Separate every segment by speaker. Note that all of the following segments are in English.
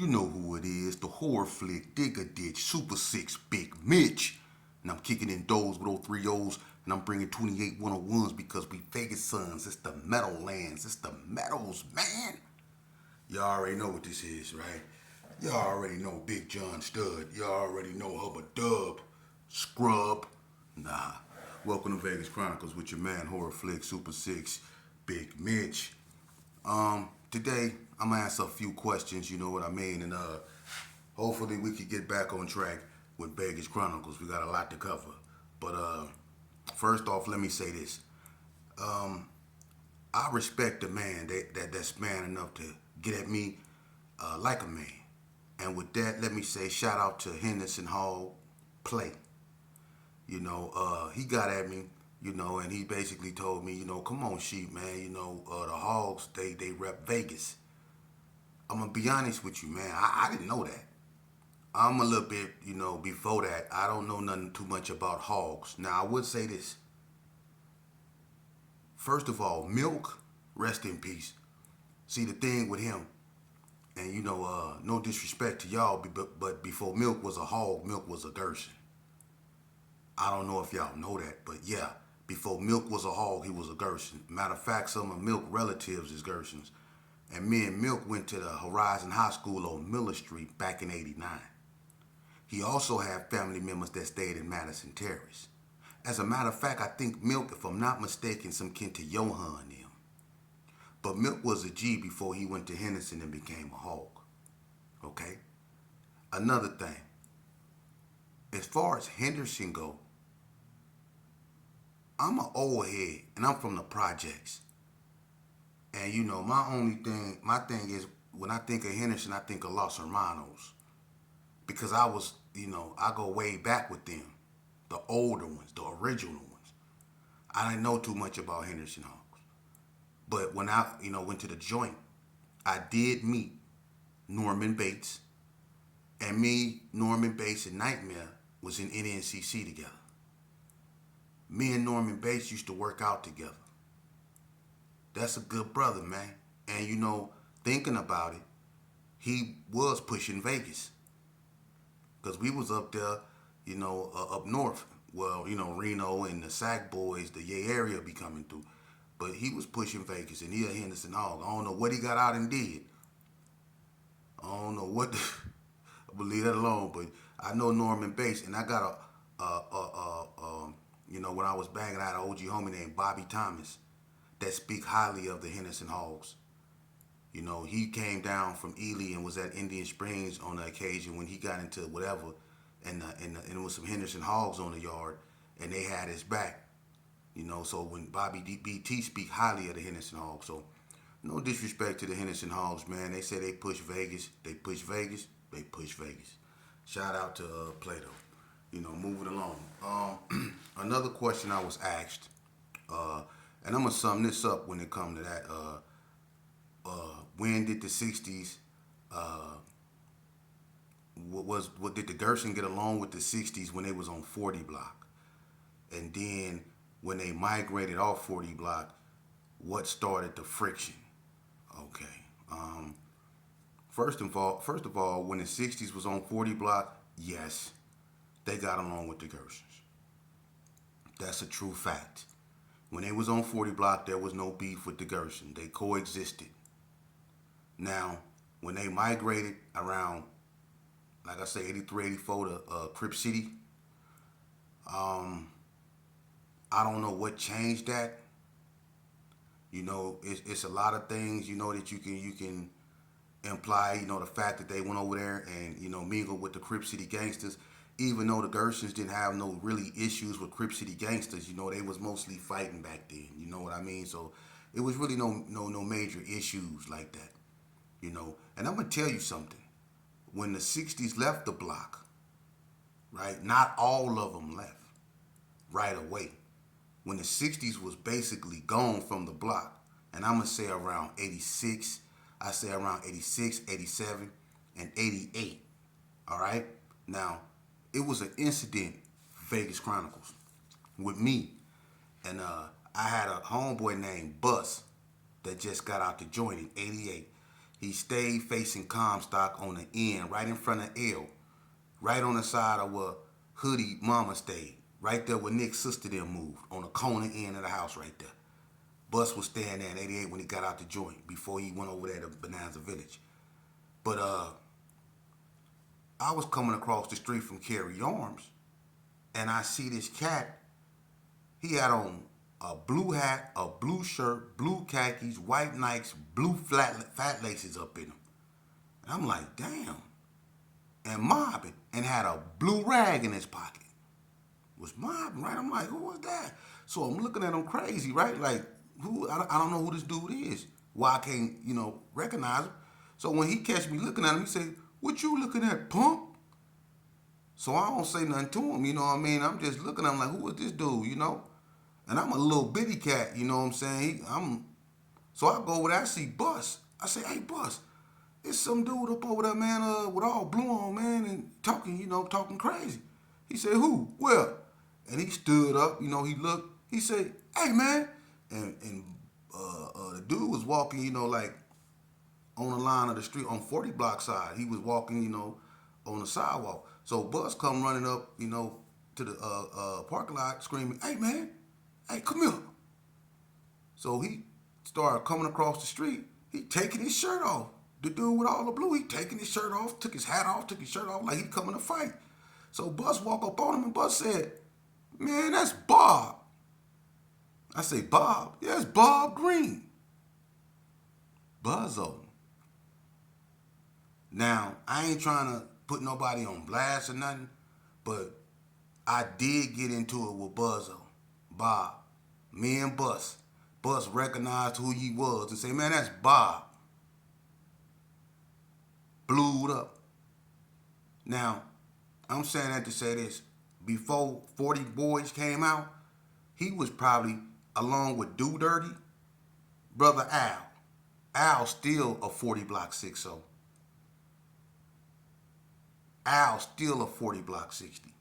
Speaker 1: You know who it is, the horror flick, Digger Ditch, Super 6, Big Mitch. And I'm kicking in doors with 03 O's, and I'm bringing 28 101s because we Vegas sons. It's the metal lands. It's the metals, man. Y'all already know what this is, right? Y'all already know Big John Stud. Y'all already know Hubba Dub. Scrub. Nah. Welcome to Vegas Chronicles with your man, horror flick, Super 6, Big Mitch. Today I'm gonna answer a few questions, you know what I mean, and hopefully we could get back on track with Vegas Chronicles. We got a lot to cover. But first off, let me say this. I respect a man that's man enough to get at me like a man. And with that, let me say shout out to Henderson Hogs play. You know, he got at me, you know, and he basically told me, you know, come on, Sheep, man, you know, the Hogs, they rep Vegas. I'm going to be honest with you, man. I didn't know that. I'm a little bit, you know, before that, I don't know nothing too much about Hogs. Now, I would say this. First of all, Milk, rest in peace. See, the thing with him, and, you know, no disrespect to y'all, but before Milk was a hog, Milk was a Gerson. I don't know if y'all know that, but yeah, before Milk was a hog, he was a Gerson. Matter of fact, some of Milk relatives is Gersons. And me and Milk went to the Horizon High School on Miller Street back in '89. He also had family members that stayed in Madison Terrace. As a matter of fact, I think Milk, if I'm not mistaken, some kin to Johan them. But Milk was a G before he went to Henderson and became a hog. Okay? Another thing. As far as Henderson go, I'm an old head and I'm from the projects. And you know, my thing is when I think of Henderson, I think of Los Hermanos. Because I was, you know, I go way back with them. The older ones, the original ones. I didn't know too much about Henderson Hogs. But when I, you know, went to the joint, I did meet Norman Bates. And me, Norman Bates, and Nightmare was in NNCC together. Me and Norman Bates used to work out together. That's a good brother, man. And you know, thinking about it, he was pushing Vegas. Because we was up there, you know, up north. Well, you know, Reno and the Sac boys, the Yay area be coming through. But he was pushing Vegas, and he a Henderson Hog. I don't know what he got out and did. I don't know what. I believe that alone. But I know Norman Bates, and I got you know, when I was banging, I had an OG homie named Bobby Thomas that speak highly of the Henderson Hogs. You know, he came down from Ely and was at Indian Springs on the occasion when he got into whatever, and it was some Henderson Hogs on the yard, and they had his back. You know, so when Bobby BT speak highly of the Henderson Hogs, so no disrespect to the Henderson Hogs, man. They say they push Vegas, they push Vegas, they push Vegas. Shout out to Plato. You know, moving along. Another question I was asked, and I'm gonna sum this up when it comes to that. When did the '60s? What did the Gerson get along with the '60s when they was on 40 block, and then when they migrated off 40 block, what started the friction? Okay. First of all, when the '60s was on 40 block, yes, they got along with the Gersons. That's a true fact. When they was on 40 block, there was no beef with the Gerson. They coexisted. Now, when they migrated around, like I say, 83, 84 to Crip City, I don't know what changed that. You know, it's a lot of things, you know, that you can imply, you know, the fact that they went over there and, you know, mingled with the Crip City gangsters. Even though the Gersons didn't have no really issues with Crip City gangsters, you know, they was mostly fighting back then. You know what I mean? So it was really no major issues like that. You know, and I'm gonna tell you something. When the '60s left the block, right? Not all of them left right away. When the '60s was basically gone from the block, and I'm gonna say around '86, I say around '86, '87, and '88. All right. Now, it was an incident, Vegas Chronicles, with me, and I had a homeboy named Bus that just got out the joint in '88. He stayed facing Comstock on the end, right in front of L, right on the side of where Hoodie Mama stayed, right there where Nick's sister then moved, on the corner end of the house right there. Bus was staying there in 88 when he got out the joint before he went over there to Bonanza Village. But I was coming across the street from Carry Arms, and I see this cat. He had on a blue hat, a blue shirt, blue khakis, white Nikes, blue fat laces up in him. And I'm like, damn. And mobbing, and had a blue rag in his pocket. Was mobbing, right? I'm like, who was that? So I'm looking at him crazy, right? Like, who? I don't know who this dude is. Why I can't, recognize him. So when he catch me looking at him, he say, what you looking at, punk? So I don't say nothing to him, you know what I mean? I'm just looking at him like, who is this dude, And I'm a little bitty cat, you know what I'm saying? So I go over there, I see Bus. I say, hey, Bus, it's some dude up over there, man, with all blue on, man, and talking, talking crazy. He said, who? Well, and he stood up, he looked. He said, hey, man. And the dude was walking, like on the line of the street on 40 block side. He was walking, on the sidewalk. So Bus come running up, to the parking lot screaming, hey, man, hey, come here. So he started coming across the street. He taking his shirt off. The dude with all the blue, he taking his shirt off, took his hat off, took his shirt off like he coming to fight. So Bus walk up on him and Bus said, man, that's Bob. I say, Bob? Yeah, it's Bob Green. Buzzo. Now, I ain't trying to put nobody on blast or nothing, but I did get into it with Buzzo, Bob. Me and Bus. Bus recognized who he was and say, man, that's Bob. Blued up. Now, I'm saying that to say this. Before 40 Boys came out, he was probably, along with Do Dirty, Brother Al. Al still a 40 block 60. Al still a 40 block 60.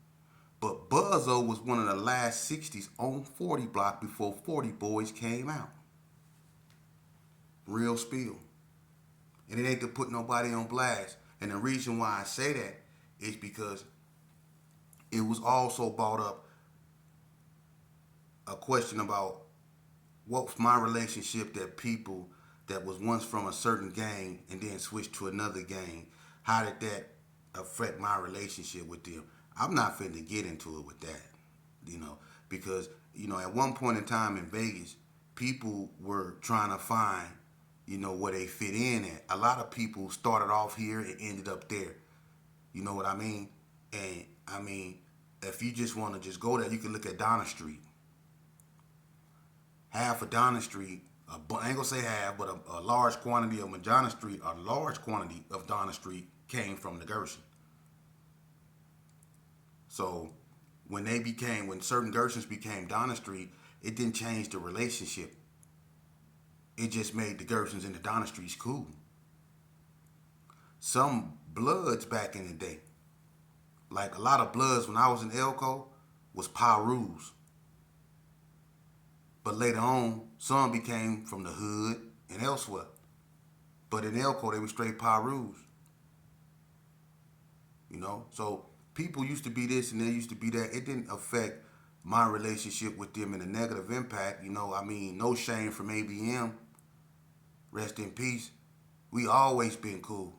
Speaker 1: But Buzzo was one of the last 60s on 40 block before 40 Boys came out. Real spill. And it ain't to put nobody on blast. And the reason why I say that is because it was also brought up a question about what's my relationship that people that was once from a certain gang and then switched to another gang, how did that affect my relationship with them? I'm not finna get into it with that, because, at one point in time in Vegas, people were trying to find, where they fit in at. A lot of people started off here and ended up there. You know what I mean? And, if you just want to just go there, you can look at Donna Street. Half of Donna Street, I ain't gonna say half, but a large quantity of Donna Street, a large quantity of Donna Street came from the Gerson. So when certain Gersons became Donna Street, it didn't change the relationship. It just made the Gersons and the Donna Streets cool. Some Bloods back in the day, like a lot of Bloods when I was in Elko, was Pirus. But later on, some became from the hood and elsewhere. But in Elko, they were straight Pirus. So people used to be this and they used to be that. It didn't affect my relationship with them in a negative impact. No shame from ABM. Rest in peace. We always been cool.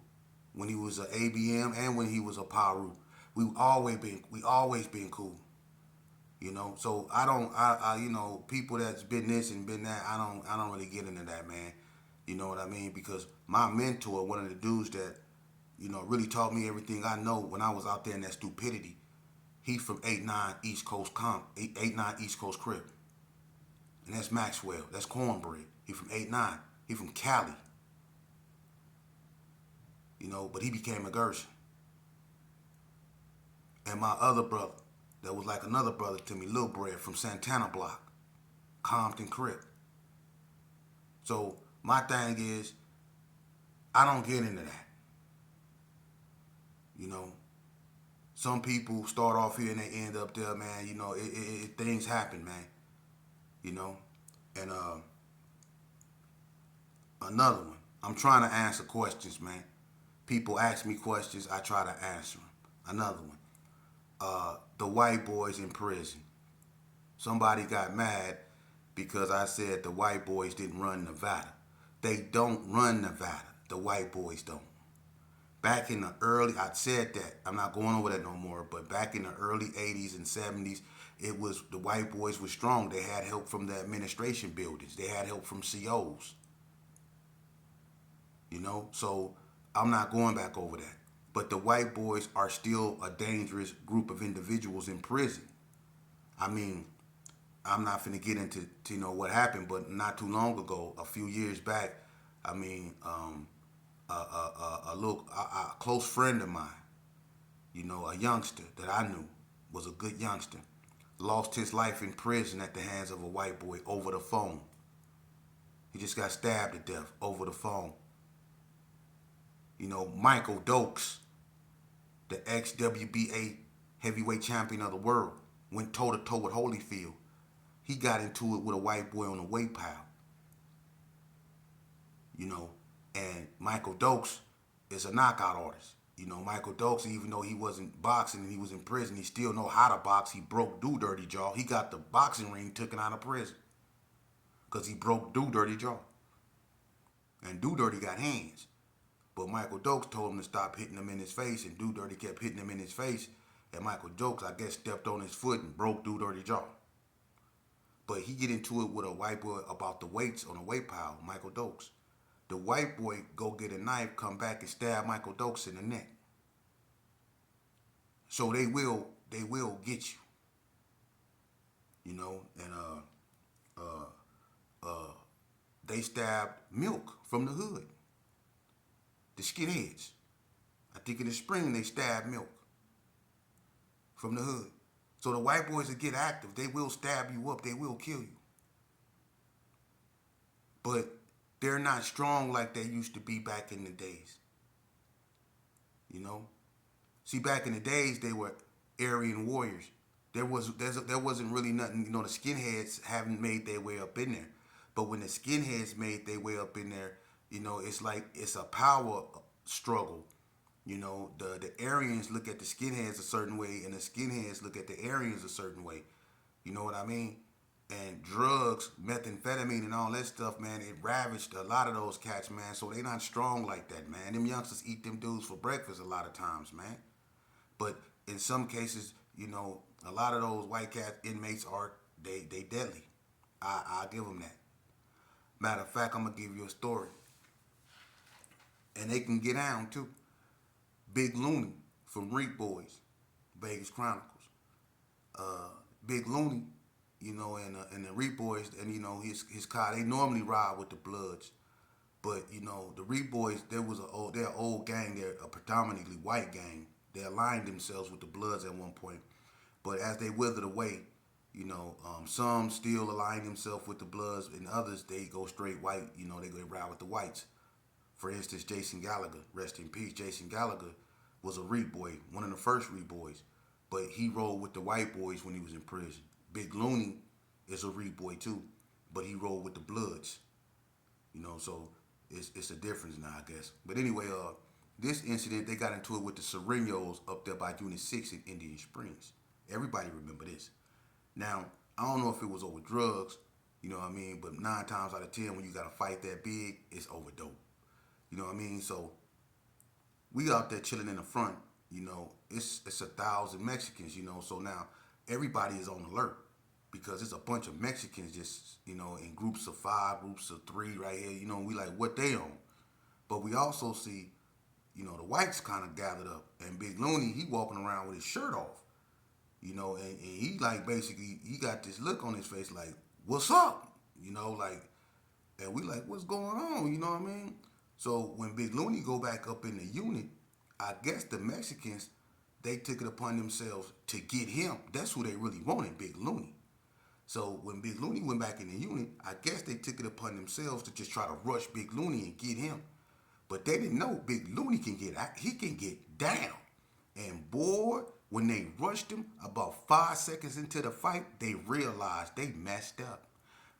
Speaker 1: When he was an ABM and when he was a Piru. We always been cool. So I people that's been this and been that, I don't really get into that, man. You know what I mean? Because my mentor, one of the dudes that, really taught me everything I know when I was out there in that stupidity, he from 8-9 East Coast 8-9 East Coast Crib. And that's Maxwell. That's Cornbread. He from 8-9. He from Cali. But he became a Gerson. And my other brother, that was like another brother to me, Lil Bread from Santana Block, Compton Crip. So my thing is, I don't get into that. Some people start off here and they end up there, man. Things happen, man. And another one. I'm trying to answer questions, man. People ask me questions, I try to answer them. Another one. The white boys in prison. Somebody got mad because I said the white boys didn't run Nevada. They don't run Nevada. The white boys don't. Back in the early, I said that. I'm not going over that no more, but back in the early 80s and 70s, it was the white boys were strong. They had help from the administration buildings. They had help from COs. So I'm not going back over that. But the white boys are still a dangerous group of individuals in prison. I mean, I'm not finna get into what happened, but not too long ago, a few years back, I mean, a close friend of mine, a youngster that I knew was a good youngster, lost his life in prison at the hands of a white boy over the phone. He just got stabbed to death over the phone. Michael Dokes, the ex-WBA heavyweight champion of the world, went toe-to-toe with Holyfield. He got into it with a white boy on the weight pile. And Michael Dokes is a knockout artist. Michael Dokes, even though he wasn't boxing and he was in prison, he still know how to box. He broke Do Dirty Jaw. He got the boxing ring taken out of prison because he broke Do Dirty Jaw. And Do Dirty got hands. But Michael Dokes told him to stop hitting him in his face, and Do Dirty kept hitting him in his face. And Michael Dokes, I guess, stepped on his foot and broke Do Dirty Jaw. But he get into it with a white boy about the weights on a weight pile, Michael Dokes. The white boy go get a knife, come back and stab Michael Dokes in the neck. So they will get you. And they stabbed Milk from the hood. The skinheads. I think in the spring they stabbed Milk from the hood. So the white boys that get active, they will stab you up, they will kill you. But they're not strong like they used to be back in the days. See, back in the days, they were Aryan warriors. There wasn't really nothing. The skinheads haven't made their way up in there. But when the skinheads made their way up in there, it's like it's a power struggle. The Aryans look at the skinheads a certain way, and the skinheads look at the Aryans a certain way. You know what I mean? And drugs, methamphetamine, and all that stuff, man, it ravaged a lot of those cats, man. So they not strong like that, man. Them youngsters eat them dudes for breakfast a lot of times, man. But in some cases, a lot of those white cat inmates are they deadly. I'll give them that. Matter of fact, I'm gonna give you a story, and they can get down too. Big Looney from Reap Boys, Vegas Chronicles. Big Looney, and the Reap Boys, and his car, they normally ride with the Bloods, but the Reap Boys, they're an old gang, they're a predominantly white gang. They aligned themselves with the Bloods at one point, but as they withered away, some still align themselves with the Bloods, and others they go straight white. They go ride with the whites. For instance, Jason Gallagher, rest in peace. Jason Gallagher was a Reap Boy, one of the first Reap Boys, but he rolled with the white boys when he was in prison. Big Looney is a Reap Boy too, but he rolled with the Bloods. So it's a difference now, I guess. But anyway, this incident, they got into it with the Serenos up there by Unit 6 in Indian Springs. Everybody remember this. Now, I don't know if it was over drugs, but 9 times out of 10, when you got a fight that big, it's over dope. So we out there chilling in the front, it's 1,000 Mexicans, so now everybody is on alert because it's a bunch of Mexicans just, in groups of 5, groups of 3 right here, we like, what they on? But we also see, the whites kind of gathered up, and Big Looney, he walking around with his shirt off, and he like basically, he got this look on his face like, what's up? And we like, what's going on? You know what I mean? So when Big Looney go back up in the unit, I guess the Mexicans, they took it upon themselves to get him. That's who they really wanted, Big Looney. So when Big Looney went back in the unit, I guess they took it upon themselves to just try to rush Big Looney and get him. But they didn't know Big Looney can get down. And boy, when they rushed him about 5 seconds into the fight, they realized they messed up.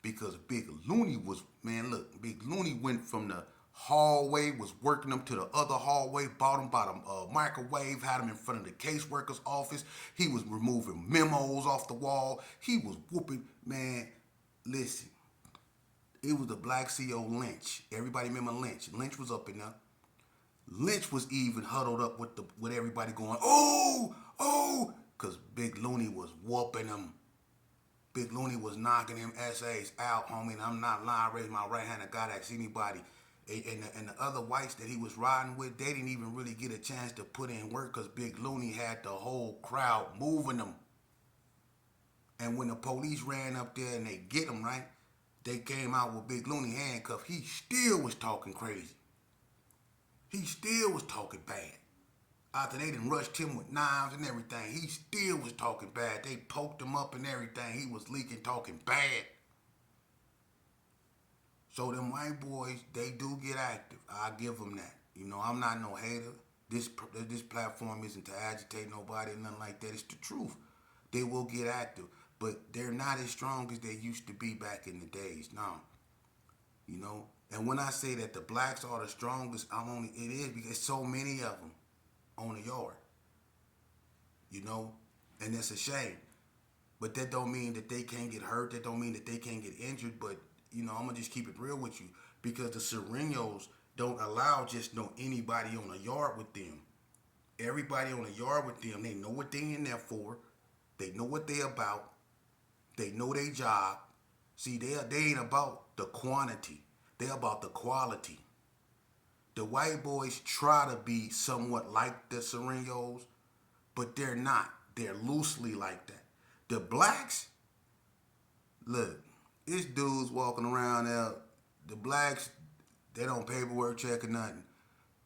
Speaker 1: Because Big Looney was, man, look, Big Looney went from the hallway, was working them to the other hallway, bought them by the microwave, had them in front of the caseworker's office. He was removing memos off the wall. He was whooping, man, listen, it was the Black CO Lynch. Everybody remember Lynch. Lynch was up in there. Lynch was even huddled up with everybody going, oh, oh, because Big Looney was whooping him. Big Looney was knocking them essays out, homie, and I'm not lying. Raise my right hand to God, ask anybody. And the other whites that he was riding with, they didn't even really get a chance to put in work because Big Looney had the whole crowd moving them. And when the police ran up there and they get him, right, they came out with Big Looney handcuffed. He still was talking crazy. He still was talking bad. After they done rushed him with knives and everything, he still was talking bad. They poked him up and everything. He was leaking, talking bad. So them white boys, they do get active. I give them that. You know, I'm not no hater. This platform isn't to agitate nobody or nothing like that. It's the truth. They will get active, but they're not as strong as they used to be back in the days. No, you know. And when I say that the blacks are the strongest, it is because so many of them on the yard. You know, and that's a shame. But that don't mean that they can't get hurt. That don't mean that they can't get injured. But you know, I'm gonna just keep it real with you because the Serenos don't allow just anybody on the yard with them. Everybody on the yard with them, they know what they in there for. They know what they about. They know their job. See, they ain't about the quantity. They're about the quality. The white boys try to be somewhat like the Serenos, but they're not. They're loosely like that. The blacks, look, it's dudes walking around there. The blacks, they don't paperwork check or nothing.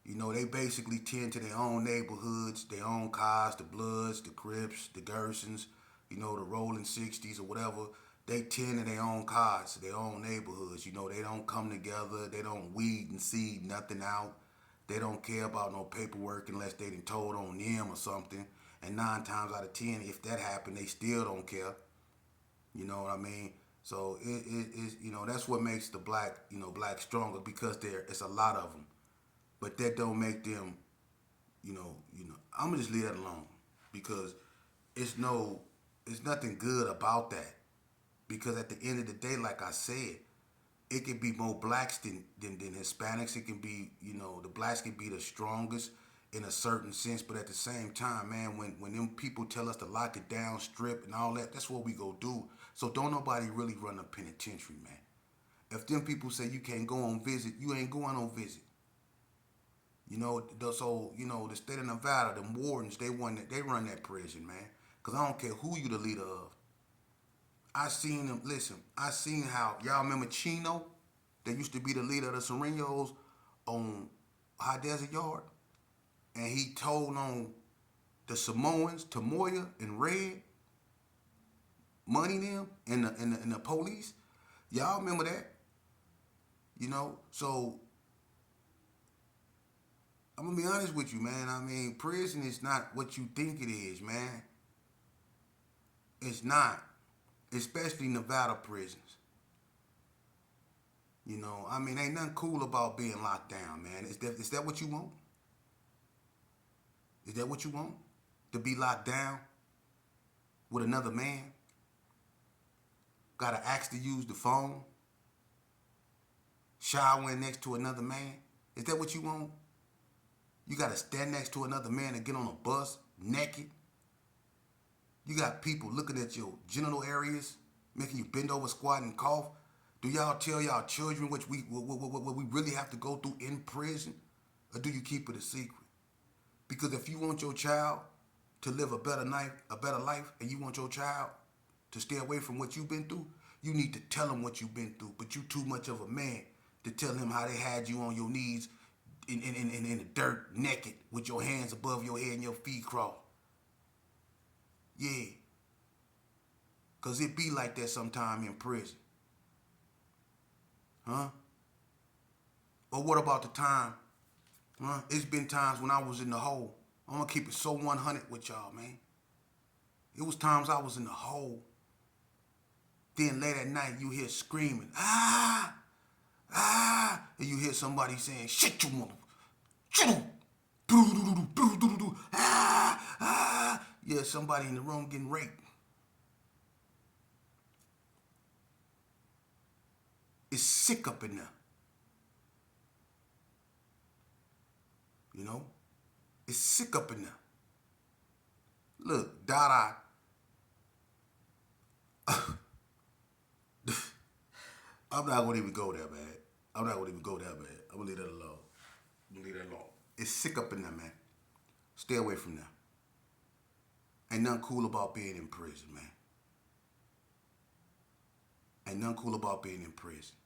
Speaker 1: You know, they basically tend to their own neighborhoods, their own cars, the Bloods, the Crips, the Gersons, you know, the rolling 60s or whatever. They tend to their own cars, their own neighborhoods. You know, they don't come together. They don't weed and seed nothing out. They don't care about no paperwork unless they done told on them or something. And 9 times out of 10, if that happened, they still don't care. You know what I mean? So it you know, that's what makes the black stronger because it's a lot of them. But that don't make them, I'm gonna just leave that alone because it's nothing good about that. Because at the end of the day, like I said, it can be more blacks than Hispanics. It can be, the blacks can be the strongest in a certain sense, but at the same time, man, when them people tell us to lock it down, strip and all that, that's what we go do. So don't nobody really run a penitentiary, man. If them people say you can't go on visit, you ain't going on visit. The state of Nevada, the wardens, they run that prison, man. Cause I don't care who you the leader of. I seen them. Listen, I seen how y'all remember Chino, that used to be the leader of the Serenos on High Desert Yard, and he told on the Samoans, Tamoya and Red, money them and the police. Y'all remember that? So I'm gonna be honest with you, man. I mean, prison is not what you think it is, man. It's not, especially Nevada prisons. Ain't nothing cool about being locked down, man. Is that what you want? Is that what you want? To be locked down with another man? Gotta ask to use the phone? Showering next to another man? Is that what you want? You gotta stand next to another man and get on a bus naked? You got people looking at your genital areas, making you bend over, squat, and cough? Do y'all tell y'all children what we really have to go through in prison? Or do you keep it a secret? Because if you want your child to live a better life, and you want your child to stay away from what you've been through, you need to tell them what you've been through. But you too much of a man to tell him how they had you on your knees in the dirt, naked, with your hands above your head and your feet crossed. Yeah. Because it be like that sometime in prison. Huh? Or what about the time? Huh? It's been times when I was in the hole. I'm going to keep it so 100 with y'all, man. It was times I was in the hole. Then late at night, you hear screaming, ah! and you hear somebody saying, shit you mother, yeah, somebody in the room getting raped. It's sick up in there, you know? It's sick up in there. Look, Dada, I'm not gonna even go there, man. I'm not gonna even go there, man. I'm gonna leave that alone. I'm gonna leave that alone. It's sick up in there, man. Stay away from there. Ain't nothing cool about being in prison, man. Ain't nothing cool about being in prison.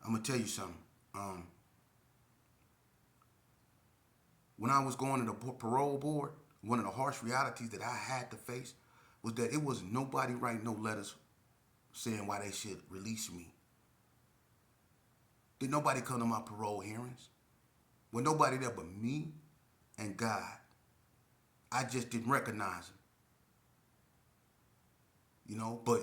Speaker 1: I'm gonna tell you something. Um, when I was going to the parole board, one of the harsh realities that I had to face was that it was nobody writing no letters saying why they should release me. Did nobody come to my parole hearings? When nobody there but me and God. I just didn't recognize him, you know. But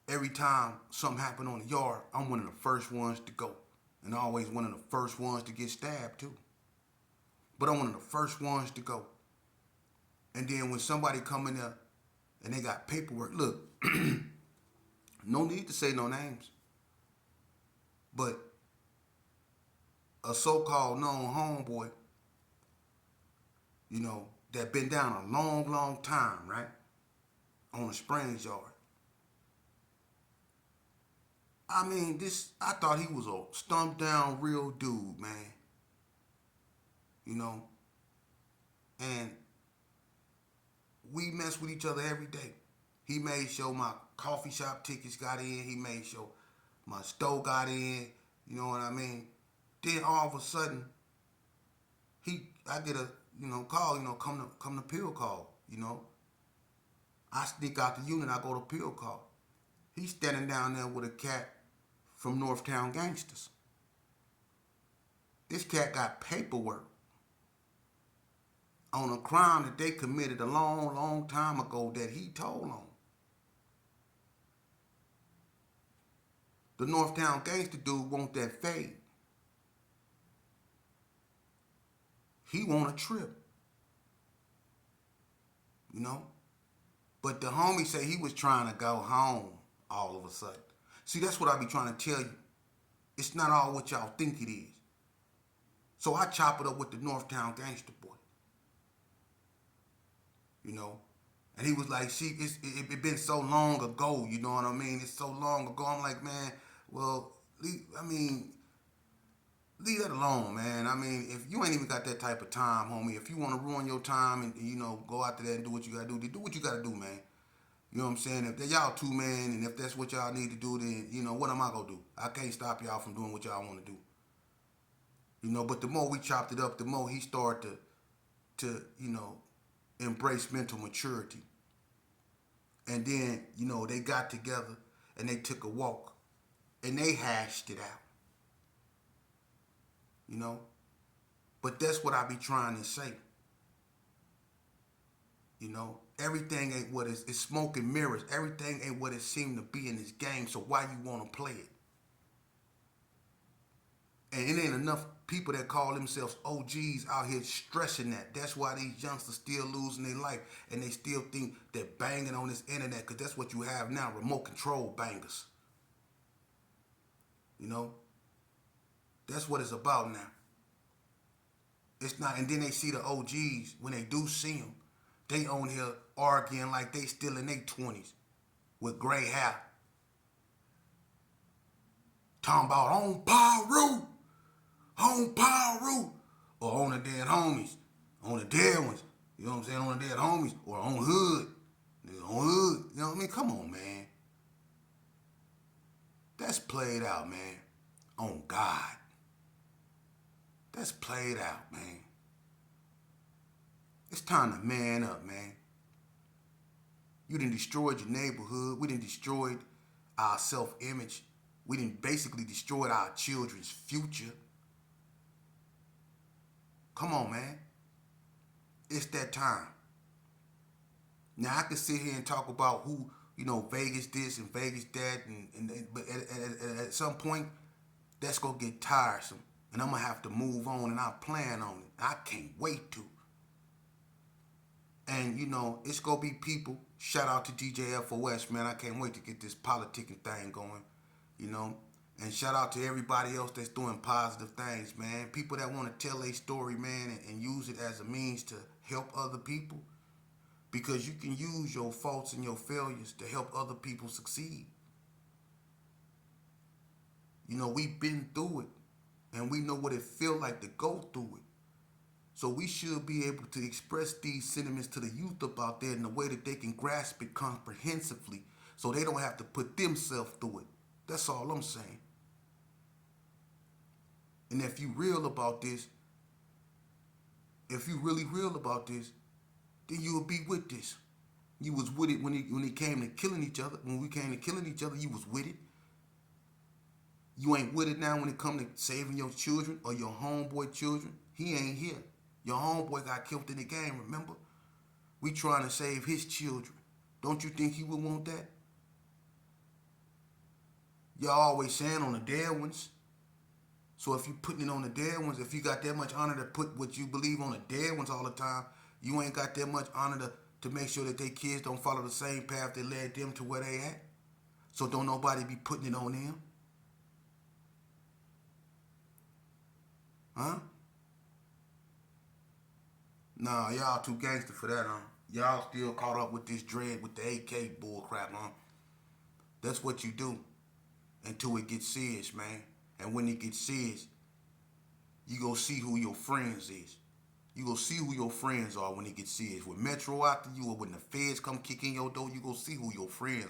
Speaker 1: every time something happened on the yard, I'm one of the first ones to go, and always one of the first ones to get stabbed too. But I'm one of the first ones to go. And then when somebody come in there and they got paperwork, look, no need to say no names, but a so-called known homeboy, you know, that been down a long, long time, right, on the Springs yard. I mean, I thought he was a stumped down real dude, man. You know, and we mess with each other every day. He made sure my coffee shop tickets got in. He made sure my store got in. You know what I mean? Then all of a sudden, I get a call. Come to pill call. You know, I sneak out the unit. I go to pill call. He's standing down there with a cat from Northtown Gangsters. This cat got paperwork on a crime that they committed a long, long time ago that he told on. The Northtown gangster dude want that fade. He want a trip, you know? But the homie say he was trying to go home all of a sudden. See, that's what I be trying to tell you. It's not all what y'all think it is. So I chop it up with the Northtown gangster boy. You know? And he was like, see, it been so long ago, you know what I mean? It's so long ago. I'm like, man, well, leave that alone, man. I mean, if you ain't even got that type of time, homie, if you want to ruin your time and, go out there and do what you got to do what you got to do, man. You know what I'm saying? If y'all two, man, and if that's what y'all need to do, then, what am I going to do? I can't stop y'all from doing what y'all want to do. But the more we chopped it up, the more he started to embrace mental maturity. And then, they got together and they took a walk and they hashed it out. But that's what I be trying to say. Everything ain't what it's smoke and mirrors. Everything ain't what it seemed to be in this game, so why you want to play it? And it ain't enough people that call themselves OGs out here stressing that. That's why these youngsters still losing their life and they still think they're banging on this internet because that's what you have now, remote control bangers. That's what it's about now. It's not, and then they see the OGs, when they do see them, they on here arguing like they still in their 20s with gray hair. Talking about on Paru, or on the dead homies, on the dead ones, you know what I'm saying, on the dead homies, or on hood, you know what I mean? Come on, man. That's played out, man. On God. That's played out, man. It's time to man up, man. You done destroyed your neighborhood. We done destroyed our self-image. We done basically destroyed our children's future. Come on, man. It's that time. Now, I can sit here and talk about who Vegas this and Vegas that, but at some point, that's gonna get tiresome, and I'm gonna have to move on, and I plan on it. I can't wait to. And it's gonna be people. Shout out to DJ FOS, man. I can't wait to get this politicking thing going, you know. And shout out to everybody else that's doing positive things, man. People that want to tell a story, man, and use it as a means to help other people. Because you can use your faults and your failures to help other people succeed. We've been through it, and we know what it feels like to go through it. So we should be able to express these sentiments to the youth up out there in a way that they can grasp it comprehensively, so they don't have to put themselves through it. That's all I'm saying. And if you real about this, if you really real about this, then you will be with this. You was with it when it came to killing each other. When we came to killing each other, you was with it. You ain't with it now when it come to saving your children or your homeboy children. He ain't here. Your homeboy got killed in the game, remember? We trying to save his children. Don't you think he would want that? Y'all always saying on the dead ones. So if you putting it on the dead ones, if you got that much honor to put what you believe on the dead ones all the time, you ain't got that much honor to make sure that their kids don't follow the same path that led them to where they at. So don't nobody be putting it on them. Huh? Nah, y'all too gangster for that, huh? Y'all still caught up with this dread with the AK bull crap, huh? That's what you do until it gets serious, man. And when it gets serious, you go see who your friends is. You go see who your friends are when it gets serious. When Metro after you or when the feds come kick in your door, you go see who your friends are.